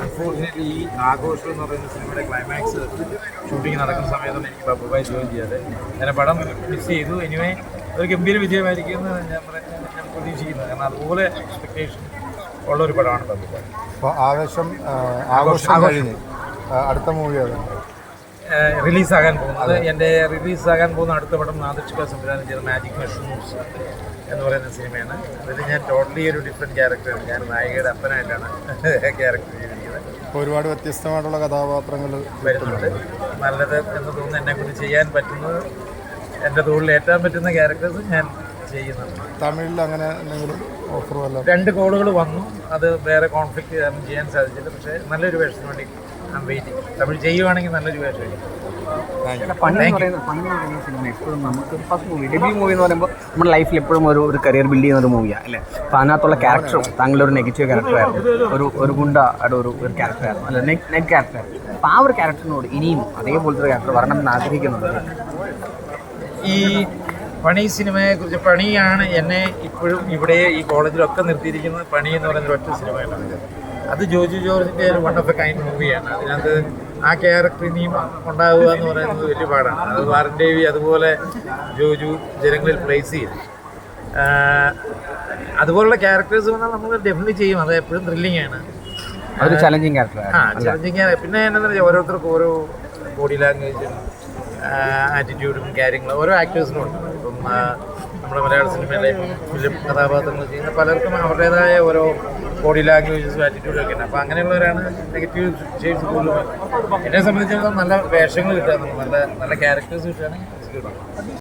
Unfortunately ഈ ആഘോഷം എന്ന് പറയുന്ന സിനിമയുടെ ക്ലൈമാക്സ് ഷൂട്ടിംഗ് നടക്കുന്ന സമയത്താണ് എനിക്ക് ബബുബായി ജോയിൻ ചെയ്യാതെ ഞാൻ പടം മിസ് ചെയ്തു. എനിവേ ഒരു ഗംഭീര വിജയമായിരിക്കുമെന്ന് ഞാൻ പ്രതീക്ഷിക്കുന്നത്. കാരണം അതുപോലെ എക്സ്പെക്ടേഷൻ ഉള്ള ഒരു പടമാണ് ബബുബായി. അപ്പോൾ ആഘോഷം കഴിഞ്ഞ് അടുത്ത മൂവി റിലീസാകാൻ പോകുന്നത് എൻ്റെ റിലീസാകാൻ പോകുന്ന അടുത്ത പടം നാദിർഷ സംവിധാനം ചെയ്ത മാജിക് മഷ്റൂംസ് എന്ന് പറയുന്ന സിനിമയാണ്. അതിൽ ഞാൻ ടോട്ടലി ഒരു ഡിഫറെൻറ്റ് ക്യാരക്ടറാണ്. ഞാൻ നായികയുടെ അപ്പനായിട്ടാണ് ക്യാരക്ടർ ചെയ്തിരിക്കുന്നത്. ഒരുപാട് വ്യത്യസ്തമായിട്ടുള്ള കഥാപാത്രങ്ങൾ വരുന്നുണ്ട്. നല്ലത് എന്ന് തോന്നുന്നു എന്നെക്കൊണ്ട് ചെയ്യാൻ പറ്റുന്നത്, എൻ്റെ തോളിൽ ഏറ്റാൻ പറ്റുന്ന ക്യാരക്ടേഴ്സ് ഞാൻ ചെയ്യുന്നുണ്ട്. തമിഴിൽ അങ്ങനെ എന്തെങ്കിലും ഓഫർ വല്ല 2 കോളുകൾ വന്നു. അത് വേറെ കോൺഫ്ലിക്റ്റ് കാരണം ചെയ്യാൻ സാധിച്ചില്ല. പക്ഷേ നല്ലൊരു വേഷത്തിന് വേണ്ടി ഞാൻ വെയിറ്റ് ചെയ്യും. തമിഴ് ചെയ്യുവാണെങ്കിൽ നല്ലൊരു വേഷമായിരിക്കും. പണി എന്ന് പറയുന്ന സിനിമ എപ്പോഴും നമുക്ക് ഫസ്റ്റ് മൂവി ഡെബ്യൂ മൂവി എന്ന് പറയുമ്പോൾ നമ്മുടെ ലൈഫിൽ എപ്പോഴും ഒരു കരിയർ ബിൽഡ് ചെയ്യുന്ന ഒരു മൂവിയാണ് അല്ലേ. അപ്പോൾ അതിനകത്തുള്ള ക്യാരക്ടറും താങ്കളുടെ ഒരു നെഗറ്റീവ് ക്യാരക്ടറായിരുന്നു, ഒരു ഗുണ്ടയുടെ ഒരു ക്യാരക്ടറായിരുന്നു, അല്ല നെറ്റ് ക്യാരക്ടറായിരുന്നു. അപ്പോൾ ആ ഒരു ക്യാരക്ടറിനോട് ഇനിയും അതേപോലത്തെ ഒരു ക്യാരക്ടർ വരണം എന്ന് ആഗ്രഹിക്കുന്നുണ്ട്. ഈ പണി സിനിമയെക്കുറിച്ച്, പണിയാണ് എന്നെ ഇപ്പോഴും ഇവിടെ ഈ കോളേജിലൊക്കെ നിർത്തിയിരിക്കുന്നത്. പണി എന്ന് പറയുന്ന ഒറ്റ സിനിമയാണ്. അത് ജോജു ജോർജിൻ്റെ ഒരു വൺ ഓഫ് എ കൈൻഡ് മൂവിയാണ്. അതിനകത്ത് ആ ക്യാരക്ടർ ഇനിയും ഉണ്ടാവുക എന്ന് പറയുന്നത് വലിയ പാടാണ്. അത് വാരൻ ദേവി അതുപോലെ ജോജു ജനങ്ങളിൽ പ്ലേസ് ചെയ്തു. അതുപോലുള്ള ക്യാരക്ടേഴ്സ് വന്നാൽ നമ്മൾ ഡെഫിനറ്റ്ലി ചെയ്യും. അത് എപ്പോഴും ത്രില്ലിംഗ് ആണ്. അതൊരു ചലഞ്ചിങ് ക്യാരക്ടറാണ്. ചലഞ്ചിങ്. പിന്നെ എന്താണെന്ന് വെച്ചാൽ ഓരോരുത്തർക്കും ഓരോ ബോഡി ലാംഗ്വേജും ആറ്റിറ്റ്യൂഡും കാര്യങ്ങളും ഓരോ ആക്ടേഴ്സിനും ഉണ്ട്. ഇപ്പം നമ്മുടെ മലയാള സിനിമയിലെ ഫിലിം കഥാപാത്രങ്ങൾ ചെയ്യുന്ന പലർക്കും അവരുടേതായ ഓരോ ബോഡി ലാംഗ്വേജസും ആറ്റിറ്റ്യൂഡും ഒക്കെ ഉണ്ട്. അപ്പോൾ അങ്ങനെയുള്ളവരാണ് നെഗറ്റീവ് ഷെയ്ഡ്സ് കൂടുതലും. എന്നെ സംബന്ധിച്ചിടത്തോളം നല്ല വേഷങ്ങൾ കിട്ടുക, നല്ല ക്യാരക്ടേഴ്സ് കിട്ടുകയാണെങ്കിൽ